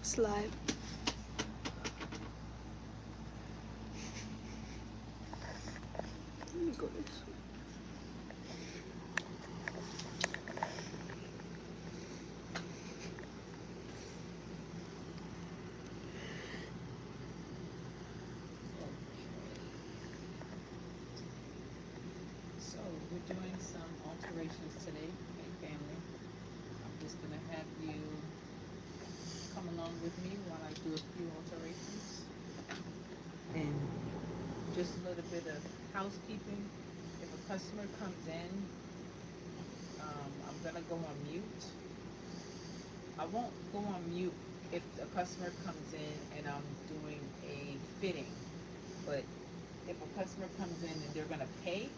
slide. Let me go this way. So we're doing some alterations today, hey family. I'm just gonna have you come along with me while I do a few alterations. And just a little bit of housekeeping. If a customer comes in, I'm gonna go on mute. I won't go on mute if a customer comes in and I'm doing a fitting. But if a customer comes in and they're gonna pay,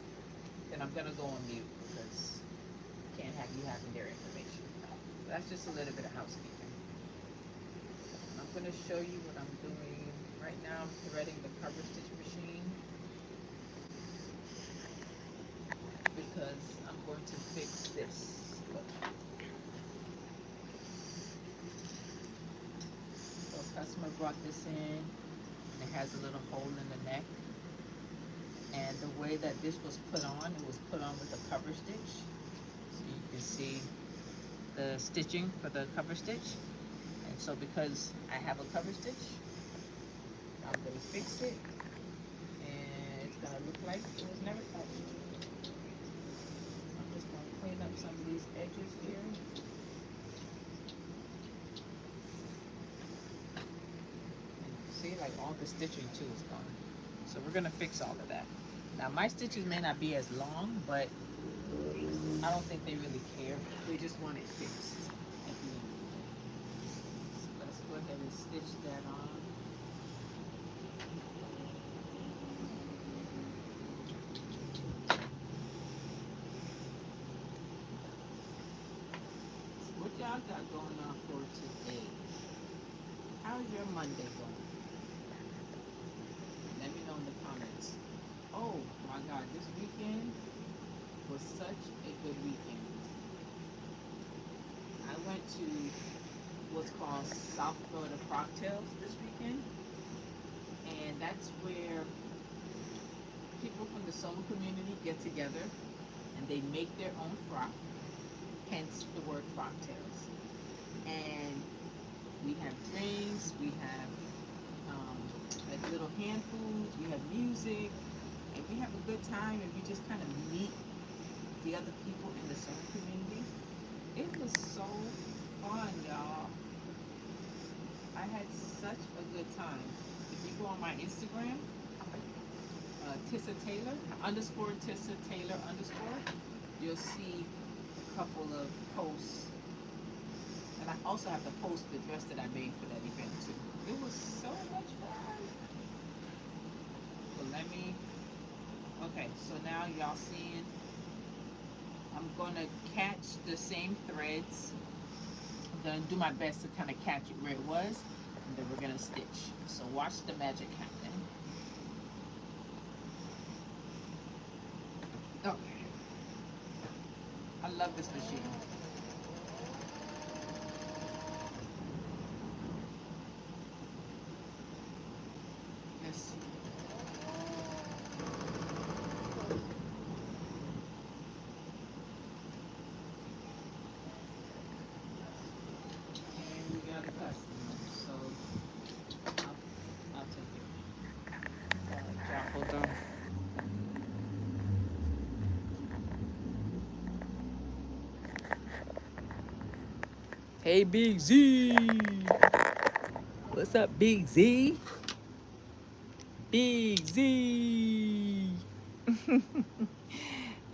then I'm gonna go on mute because I can't have you having their information. That's just a little bit of housekeeping. I'm gonna show you what I'm doing. Right now I'm threading the cover stitch machine because I'm going to fix this. Look. So a customer brought this in and it has a little hole in the neck. And the way that this was put on, it was put on with a cover stitch. So you can see the stitching for the cover stitch. And so because I have a cover stitch, I'm going to fix it. And it's going to look like it was never touched. I'm just going to clean up some of these edges here. And see, like all the stitching too is gone. So we're going to fix all of that. Now my stitches may not be as long, but I don't think they really care. They just want it fixed at the end. So let's go ahead and stitch that on. So what y'all got going on for today? How's your Monday going? Let me know in the comments. Oh my God, this weekend was such a good weekend. I went to what's called South Florida Cocktails this weekend, and that's where people from the sewing community get together and they make their own frock, hence the word frocktails. And we have drinks, we have like little hand foods, we have music, and we have a good time, and we just kind of meet the other people in the sewing community. It was so fun, y'all. I had such a good time. If you go on my Instagram, Tissa Taylor, underscore Tissa Taylor underscore, you'll see a couple of posts. And I also have to post the dress that I made for that event too. It was so much fun. So let me, okay, so now y'all seeing, I'm gonna catch the same threads. I'm gonna do my best to kind of catch it where it was, and then we're gonna stitch. So watch the magic happen. Okay. I love this machine. Yes. And we got a customer, so I'll take it. Hold on. Hey, Big Z. What's up, Big Z? Big Z.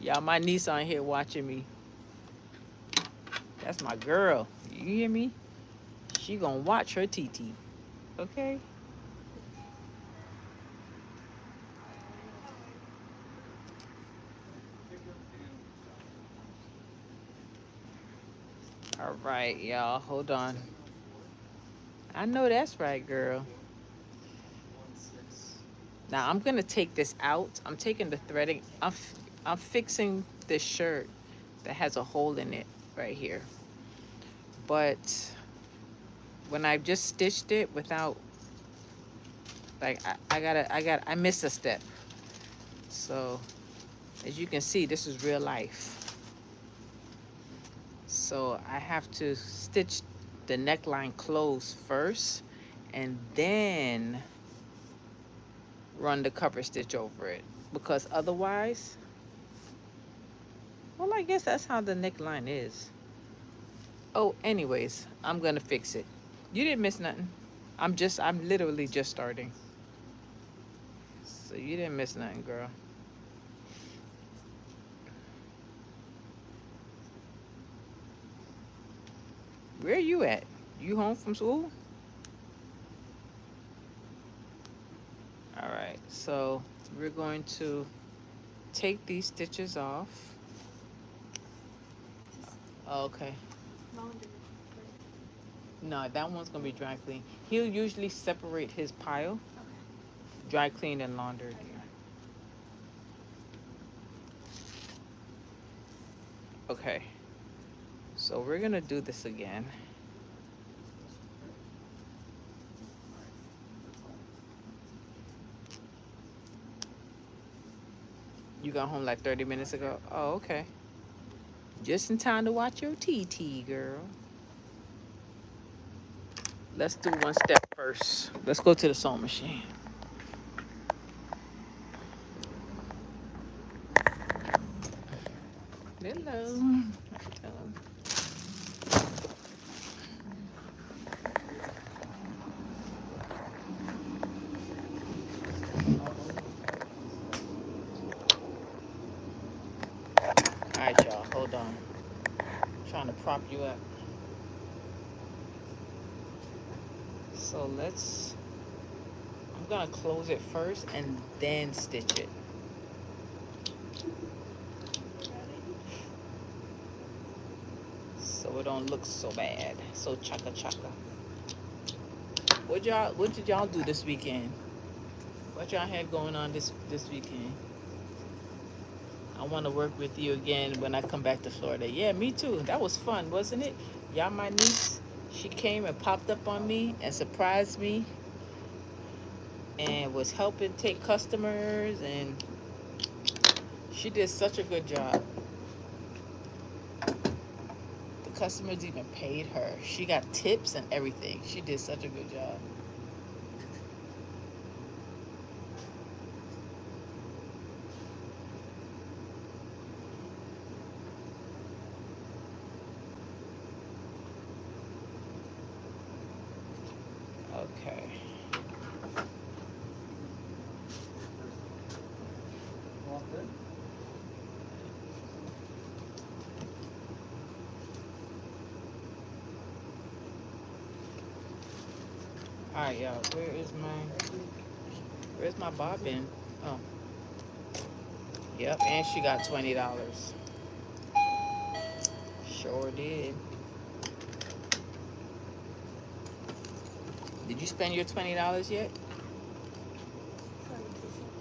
Y'all, my niece on here watching me. That's my girl. You hear me? She gonna watch her TT. Okay? All right, y'all. Hold on. I know that's right, girl. Now I'm gonna take this out. I'm taking the threading. I'm fixing this shirt that has a hole in it right here. But when I've just stitched it without, like, I missed a step. So as you can see, this is real life. So I have to stitch the neckline closed first and then run the cover stitch over it, because otherwise, well, I guess that's how the neckline is. Oh, anyways, I'm gonna fix it. You didn't miss nothing. I'm literally just starting. So you didn't miss nothing, girl. Where are you at? You home from school? All right, so we're going to take these stitches off. Okay. No, that one's gonna be dry clean. He'll usually separate his pile, dry clean and laundered. Okay, so we're gonna do this again. You got home like 30 minutes ago? Oh, okay. Just in time to watch your TT, girl. Let's do one step first. Let's go to the sewing machine. Hello. All right, y'all. Hold on. I'm trying to prop you up. So I'm gonna close it first and then stitch it. So it don't look so bad. So chaka chaka. What did y'all do this weekend? What y'all had going on this weekend? I want to work with you again when I come back to Florida. Yeah, me too. That was fun, wasn't it? Y'all, my niece, she came and popped up on me and surprised me and was helping take customers, and she did such a good job. The customers even paid her. She got tips and everything. She did such a good job. Okay. All right, y'all. Where's my bobbin? Oh, yep. And she got $20. Sure did. Did you spend your $20 yet?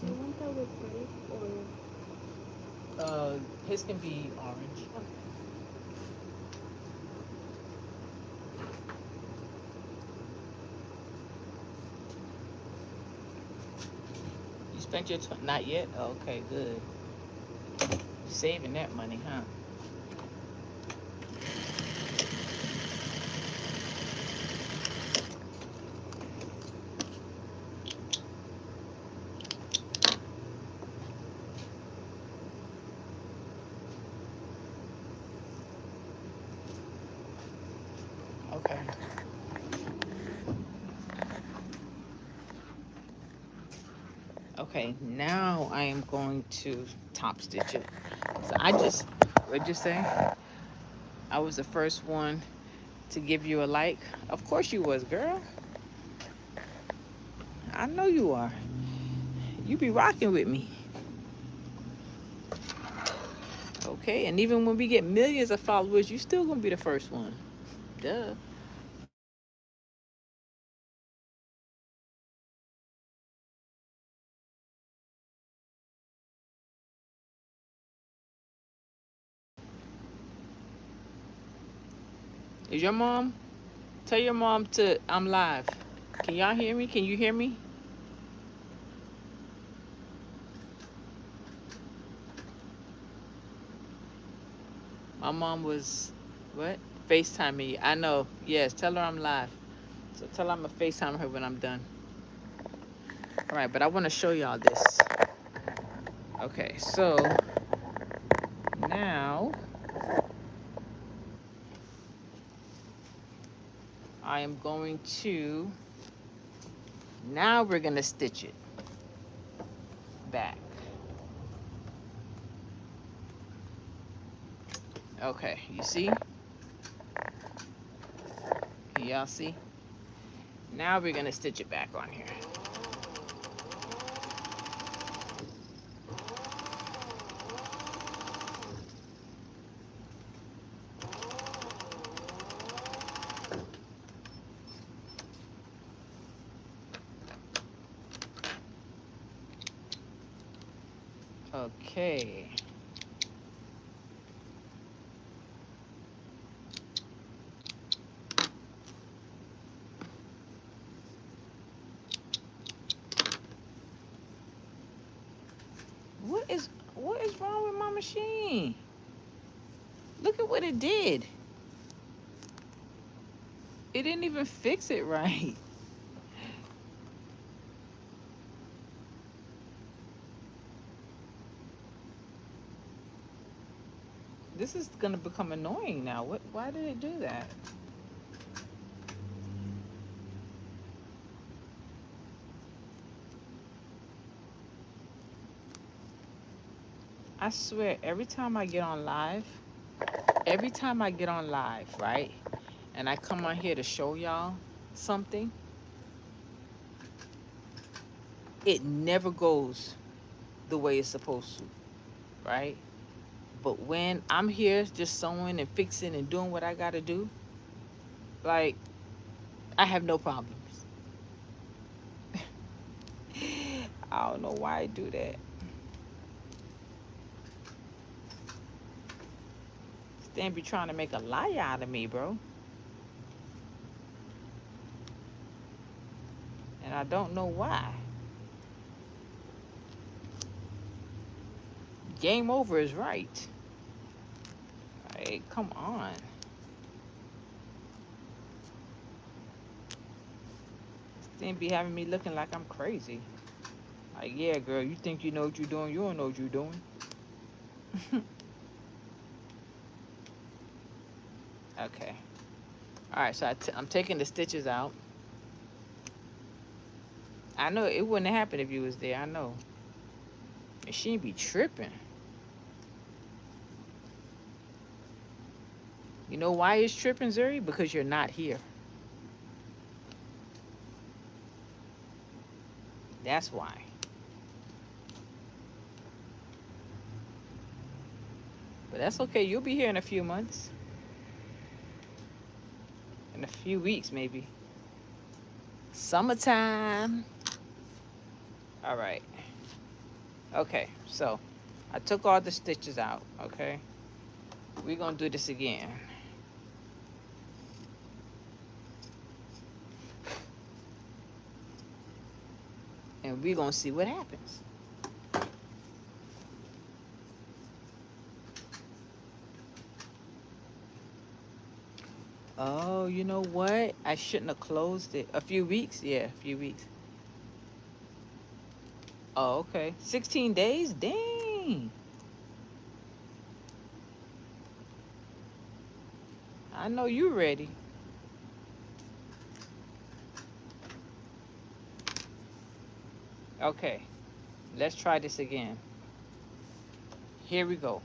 Do you want that with grape or? His can be orange. Okay. You spent your not yet? Oh, okay, good. Saving that money, huh? Okay. Okay, now I am going to top stitch it. So what'd you say? I was the first one to give you a like. Of course you was, girl. I know you are. You be rocking with me. Okay, and even when we get millions of followers, you still gonna be the first one. Duh. Is your mom? Tell your mom to I'm live. Can y'all hear me? Can you hear me? My mom was what? FaceTime me. I know. Yes, tell her I'm live. So tell her I'm gonna FaceTime her when I'm done. All right, but I want to show y'all this. Okay, so now I am going to, now we're gonna stitch it back. Okay, you see? Can y'all see? Now we're gonna stitch it back on here. Okay. What is wrong with my machine? Look at what it did. It didn't even fix it right. This is gonna become annoying now. Why did it do that? I swear, every time I get on live, right? And I come on here to show y'all something, it never goes the way it's supposed to, right? But when I'm here just sewing and fixing and doing what I gotta do, like, I have no problems. I don't know why I do that. Stan be trying to make a lie out of me, bro. And I don't know why. Game over is right. Hey, come on. Stan be having me looking like I'm crazy. Like, yeah, girl, you think you know what you're doing. You don't know what you're doing. Okay. All right, so I'm taking the stitches out. I know it wouldn't have happened if you was there. I know. And she be tripping. You know why it's tripping, Zuri? Because you're not here. That's why. But that's okay. You'll be here in a few months. In a few weeks, maybe. Summertime. All right. Okay, so I took all the stitches out, okay? We're going to do this again. And we're going to see what happens. Oh, you know what? I shouldn't have closed it. A few weeks? Yeah, a few weeks. Oh, okay. 16 days? Dang. I know you ready. Okay, let's try this again. Here we go.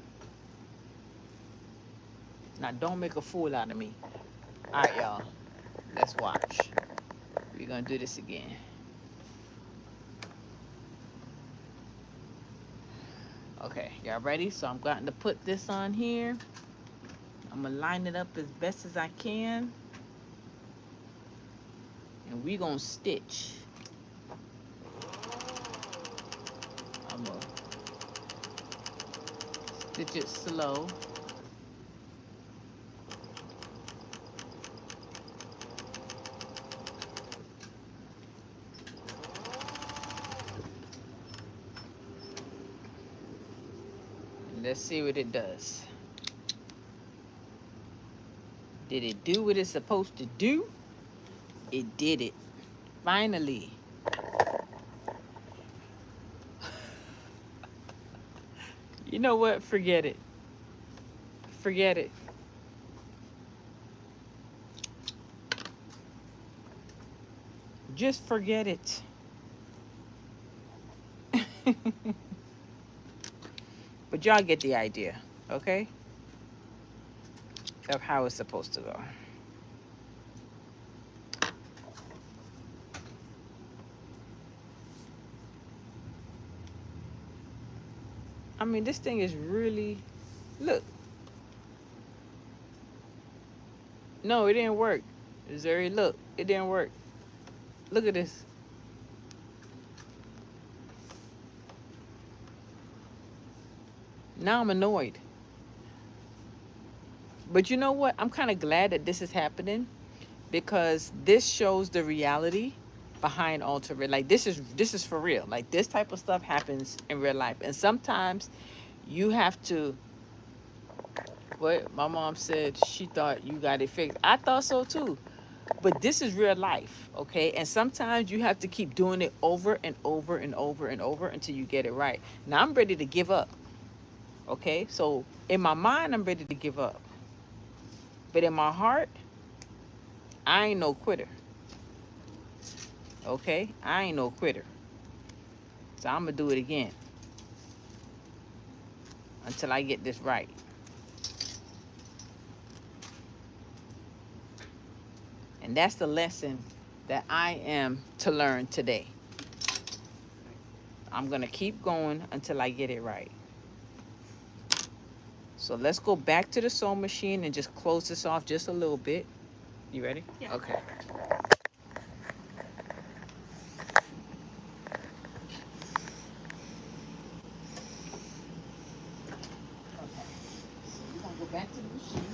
Now, don't make a fool out of me. All right, y'all. Let's watch. We're going to do this again. Okay, y'all ready? So I'm going to put this on here. I'm going to line it up as best as I can. And we're going to stitch. I'm going to stitch it slow. Let's see what it does. Did it do what it's supposed to do? It did it. Finally. You know what? Forget it. Forget it. Just forget it. But y'all get the idea, okay? Of how it's supposed to go. I mean, this thing is really, look. No, it didn't work. Zuri, look, it didn't work. Look at this. Now I'm annoyed. But you know what? I'm kind of glad that this is happening because this shows the reality behind Alterations. Like this is for real. Like this type of stuff happens in real life. And sometimes you have to, what my mom said, she thought you got it fixed. I thought so too. But this is real life, okay? And sometimes you have to keep doing it over and over and over and over until you get it right. Now I'm ready to give up, okay? So in my mind, I'm ready to give up. But in my heart, I ain't no quitter, okay? I ain't no quitter. So I'm gonna do it again until I get this right. And that's the lesson that I am to learn today. I'm gonna keep going until I get it right. So let's go back to the sewing machine and just close this off just a little bit. You ready? Yeah. Okay. Okay. So we're gonna go back to the machine.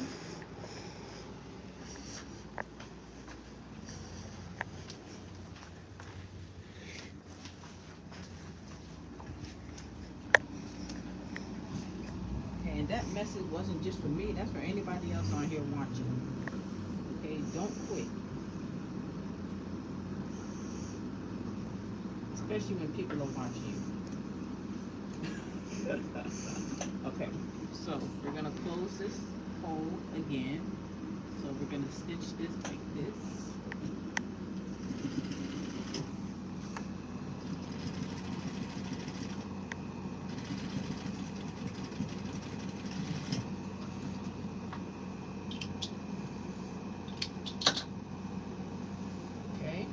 Okay, and that message wasn't just for me, that's for anybody else on here watching. Okay, don't quit. Especially when people are watching you. Okay, so we're gonna close this hole again. So we're gonna stitch this like this. Okay.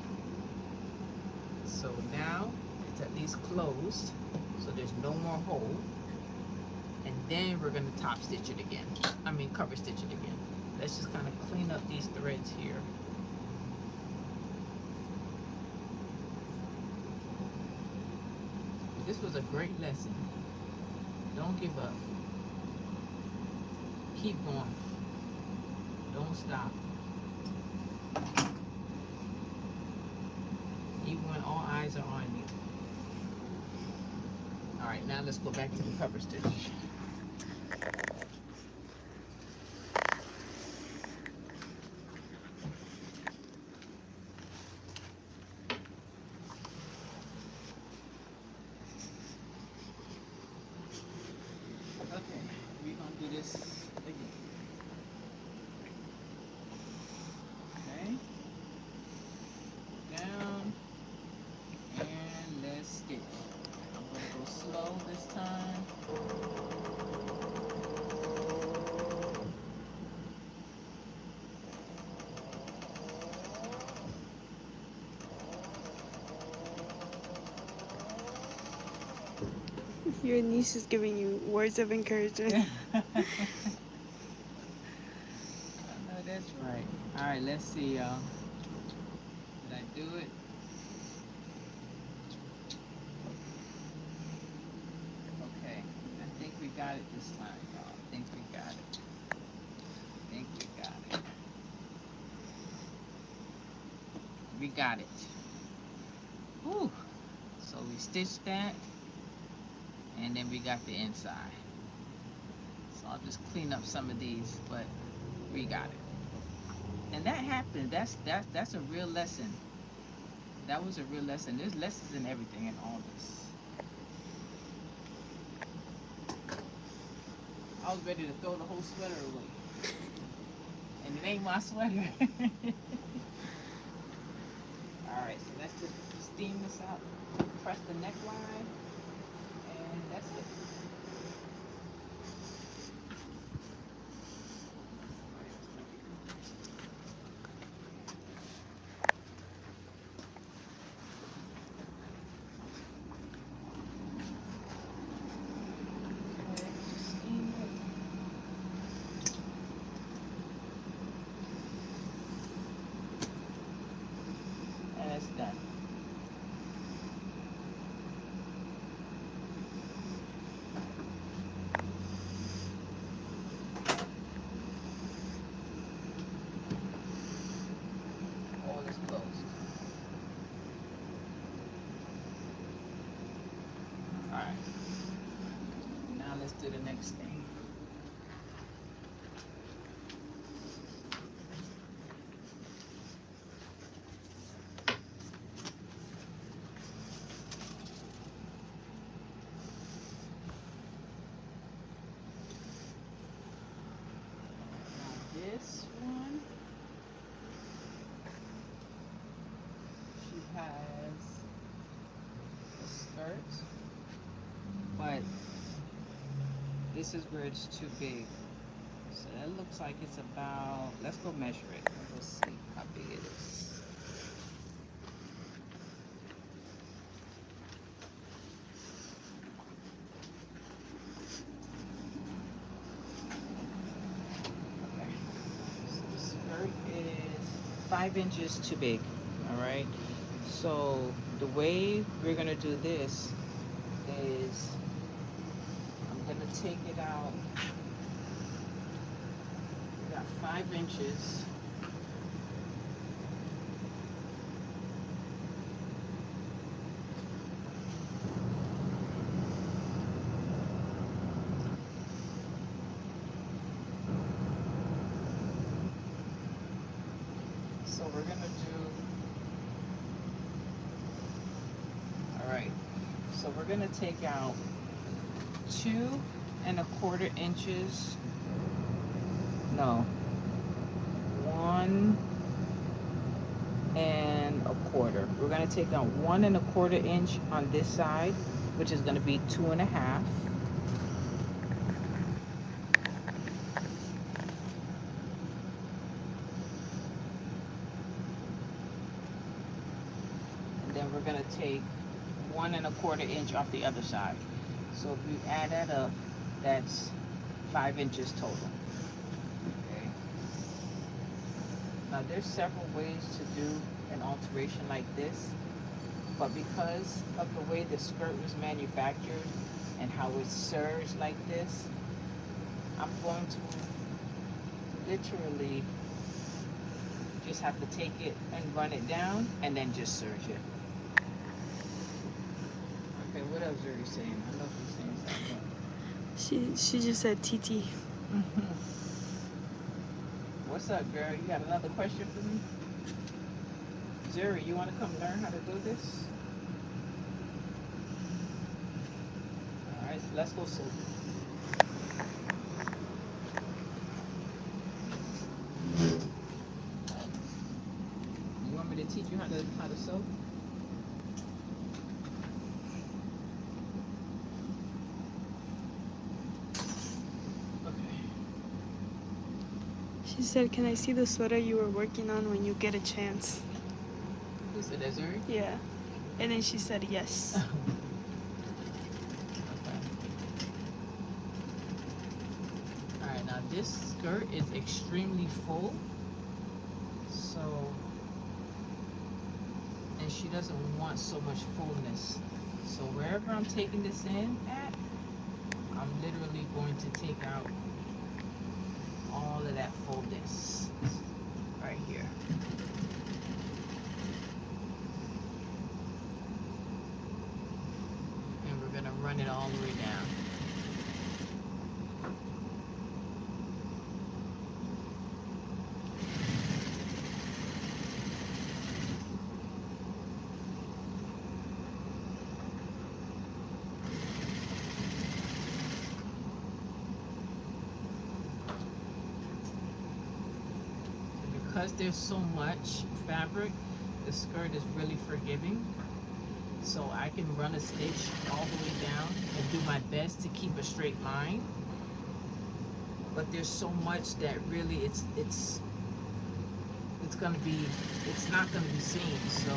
So now it's at least closed, so there's no more hole. And then we're gonna top stitch it again. I mean cover stitch it again. Let's just kind of clean up these threads here. This was a great lesson. Don't give up. Keep going. Don't stop. Even when all eyes are on you. All right, now let's go back to the cover stitch. Okay, we're gonna do this again. Okay. Down. And let's stitch. I'm gonna go slow this time. Your niece is giving you words of encouragement. I know that's right. All right, let's see, y'all. Did I do it? Okay, I think we got it this time, y'all. I think we got it. I think we got it. We got it. Whew. So we stitched that, and then we got the inside. So I'll just clean up some of these, but we got it. And that happened. That's a real lesson. That was a real lesson. There's lessons in everything in all this. I was ready to throw the whole sweater away. And it ain't my sweater. Alright, so let's just steam this out. Press the neckline. And that's it. Done. All is closed. Alright. Now let's do the next thing. This one, she has a skirt, but this is where it's too big. So that looks like it's about, let's go measure it. Let's see how big it is. Okay. So the skirt is 5 inches too big. All right. So the way we're gonna do this is I'm gonna take it out. We got 5 inches. So we're gonna do, all right, so we're gonna take out 2 1/4 inches, no, 1 1/4. We're gonna take out 1 1/4 inch on this side, which is gonna be 2 1/2. Then we're gonna take 1 1/4 inch off the other side. So if you add that up, that's 5 inches total. Okay. Now there's several ways to do an alteration like this, but because of the way the skirt was manufactured and how it's serged like this, I'm going to literally just have to take it and run it down and then just serge it. Okay, what else are you saying? I know she's saying something. She just said TT. What's up, girl? You got another question for me? Zuri, you want to come learn how to do this? Alright, so let's go sew. You want me to teach you how to sew? She said, "Can I see the sweater you were working on when you get a chance?" Who said that, Zuri? Yeah. And then she said yes. Okay. Alright, now this skirt is extremely full. So, and she doesn't want so much fullness. So wherever I'm taking this in at, I'm literally going to take out all of that fullness right here. And we're gonna run it all the way down. because there's so much fabric, the skirt is really forgiving. So I can run a stitch all the way down and do my best to keep a straight line. But there's so much that really it's gonna be, it's not gonna be seen. So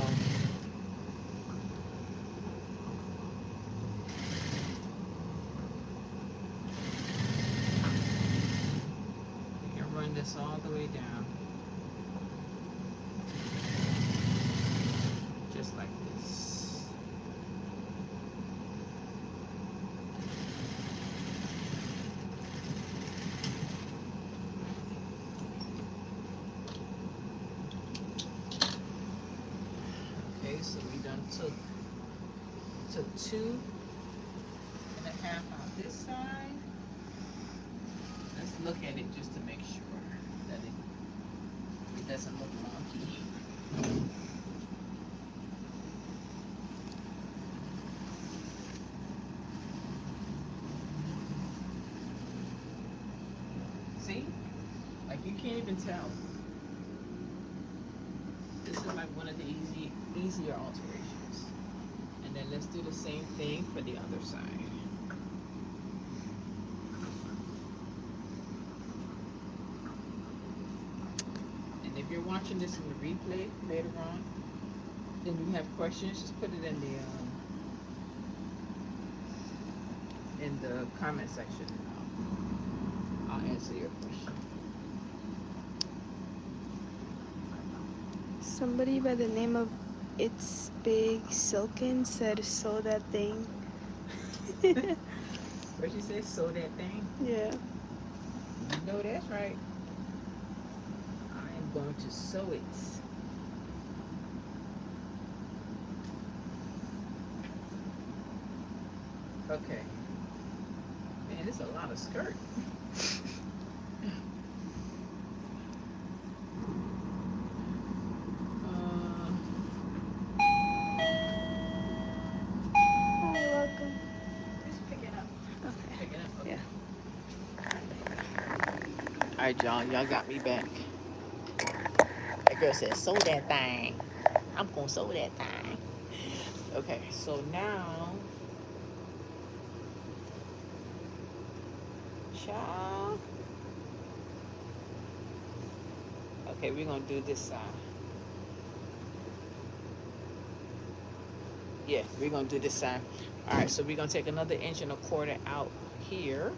you can run this all the way down. Just like this. Okay, so we done took 2.5 on this side. Let's look at it just to make sure that it doesn't look wonky. See? Like you can't even tell. This is like one of the easier alterations. And then let's do the same thing for the other side. And if you're watching this in the replay later on, and you have questions, just put it in the comment section. I'll answer your question. Somebody by the name of It's Big Silken said, "Sew that thing." What'd you say? Sew that thing? Yeah. You know that's right. I am going to sew it. Okay. Man, it's a lot of skirt. Oh, you're welcome. Just pick it up. Okay. Pick it up. Okay. Yeah. Alright, y'all got me back. That girl said, sew that thing. I'm gonna sew that thing. Okay, so now, child. Okay, we're gonna do this side. Yeah, we're gonna do this side. All right, so we're gonna take another 1.25 inches out here.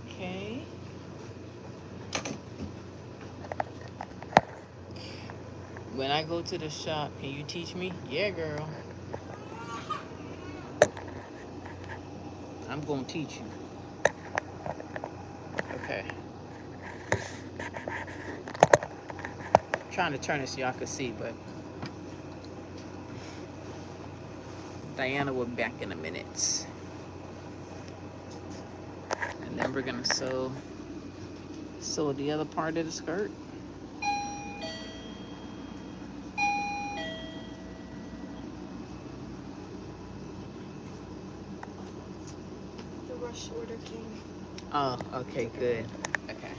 Okay. When I go to the shop, can you teach me? Yeah, girl. I'm gonna teach you. Okay. Trying to turn it so y'all can see, but Diana will be back in a minute. And then we're gonna sew the other part of the skirt. The rush order came. Oh, okay, good. Okay.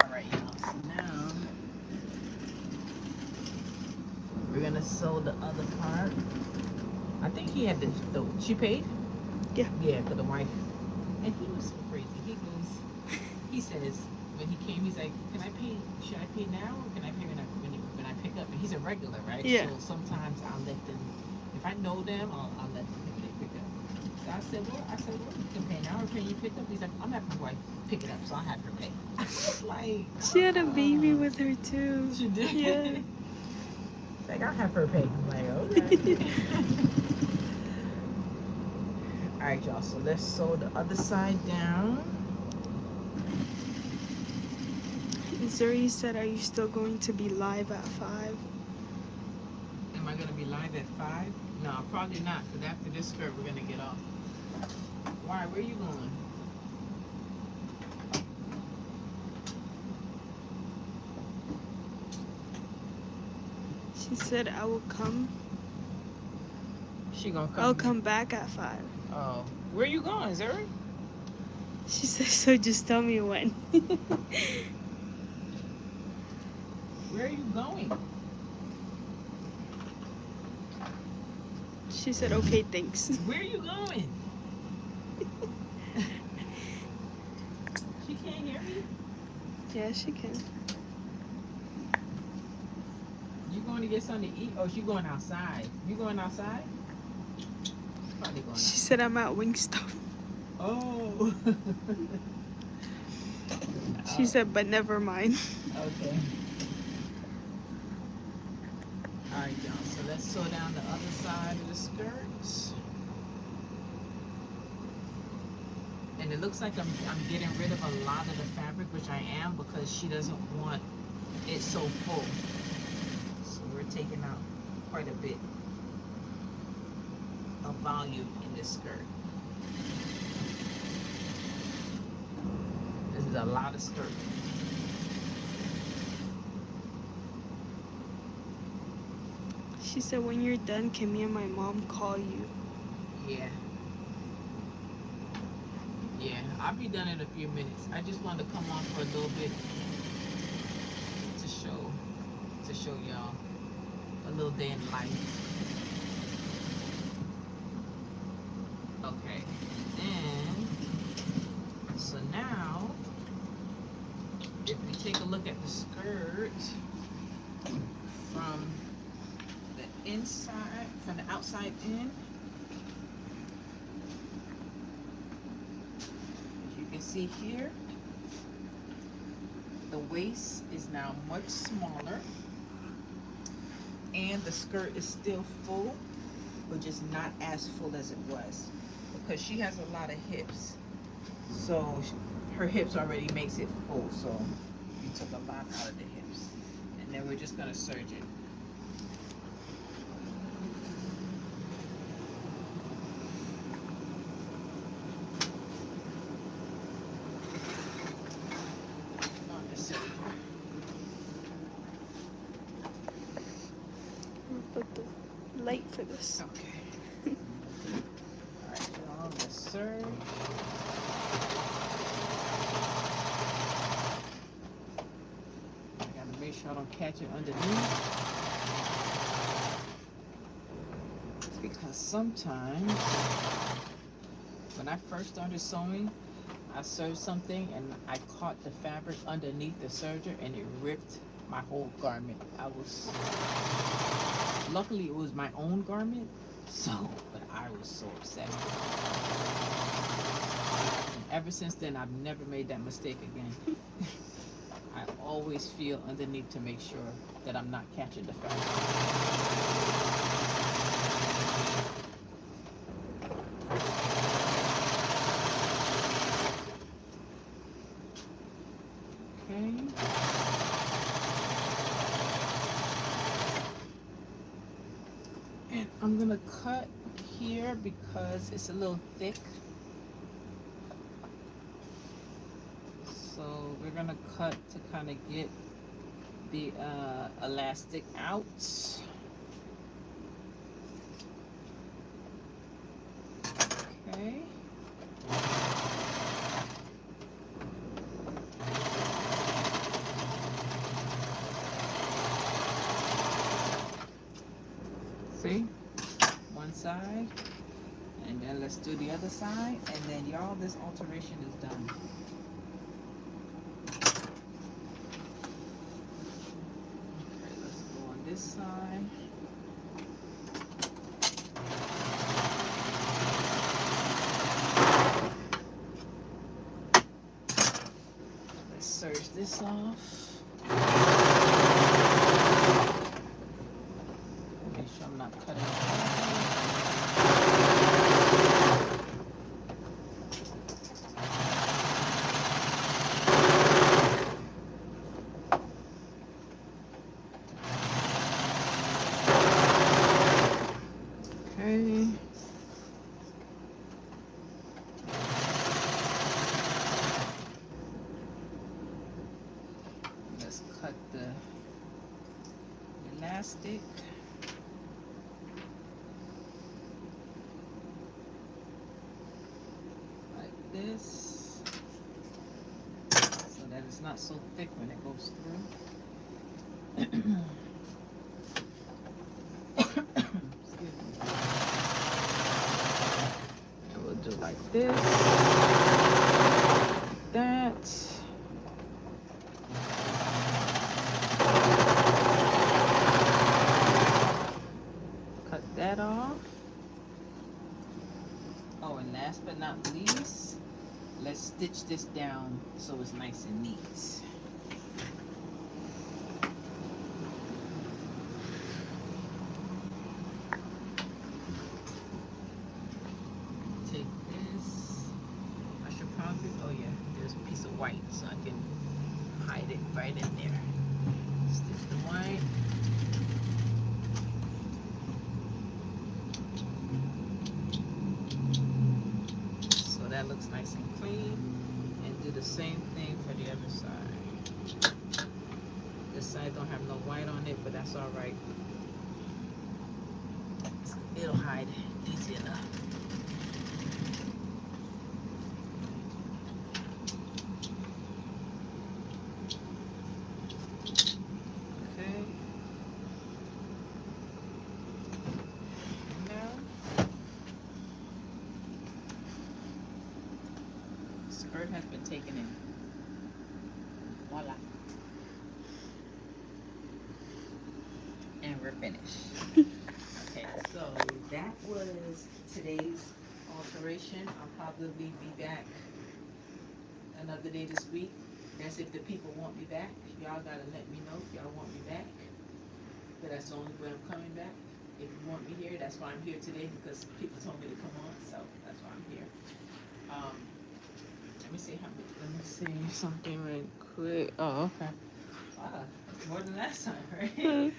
All right, y'all. So now we're gonna sew the other part. I think he had the she paid? Yeah. Yeah, for the wife. And he was so crazy. He says, when he came, he's like, can I pay, should I pay now or can I pay when I pick up? And he's a regular, right? Yeah. So sometimes I'll let them, if I know them, I'll let them pick up. So I said, well, you can pay now or can you pick up? He's like, I'm having my wife pick it up, so I'll have her pay. I was like, She had a baby with her too. She did? Yeah. Like, I'll have her pay. I'm like, okay. All right, y'all, so let's sew the other side down. Zuri said, "Are you still going to be live at 5?" Am I gonna be live at 5? No, probably not, because after this skirt, we're gonna get off. Why, where are you going? She said, "I will come. She gonna come. I'll come back at 5." Oh, Where you going, Zuri? She said, so just tell me when. Where are you going? She said, okay, thanks. Where are you going? She can't hear me. Yeah, she can. You going to get something to eat? Oh, she going outside. You going outside? Probably going She outside. said, I'm at Wingstop. Oh. She said, but never mind. Okay. All right, y'all. So let's sew down the other side of the skirt. And it looks like I'm getting rid of a lot of the fabric, which I am, because she doesn't want it so full. So we're taking out quite a bit of volume in this skirt. This is a lot of skirt. She said, when you're done, can me and my mom call you? Yeah. Yeah, I'll be done in a few minutes. I just wanted to come on for a little bit to show y'all a little day in life. Okay. And so now if we take a look at the skirt from the inside, from the outside in, as you can see here, the waist is now much smaller and the skirt is still full, but just not as full as it was, because she has a lot of hips, so her hips already makes it full, so we took a lot out of the hips, and then we're just going to serge it. On the serger. I'll put the light for this. Okay. Alright, y'all, let's serge. I gotta make sure I don't catch it underneath, because sometimes when I first started sewing, I serged something and I caught the fabric underneath the serger and it ripped my whole garment. Luckily it was my own garment, but I was so upset. And ever since then, I've never made that mistake again. I always feel underneath to make sure that I'm not catching the fabric. Okay. And I'm gonna cut here because it's a little thick. So we're gonna cut to kind of get the elastic out. Okay. See? One side. And then let's do the other side. And then y'all, this alteration is done. Okay, let's go on this side. Let's serge this off. Make sure I'm not cutting it. Okay. Let's cut the elastic. it's not so thick when it goes through. Excuse me. And we'll do like this, that. Cut that off. Oh, and last but not least, let's stitch this down so it's nice and neat. Take this. I should probably, oh yeah, there's a piece of white so I can hide it right in there. Stitch the white. So that looks nice and clean. And do the same thing for the other side. This side don't have no white on it, but that's all right. It'll hide easy enough. Okay. Now, skirt has been taken in. Voila. And we're finished. Okay, so that was today's alteration. I'll probably be back another day this week. That's if the people want me back. Y'all gotta let me know if y'all want me back. But that's the only way I'm coming back. If you want me here, that's why I'm here today, because people told me to come on, so that's why I'm here. Let me see how much. Let me see something right quick. Oh, okay. Wow, that's more than last time, right?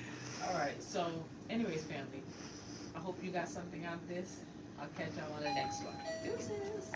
All right. So, anyways, family, I hope you got something out of this. I'll catch y'all on the next one. Deuces.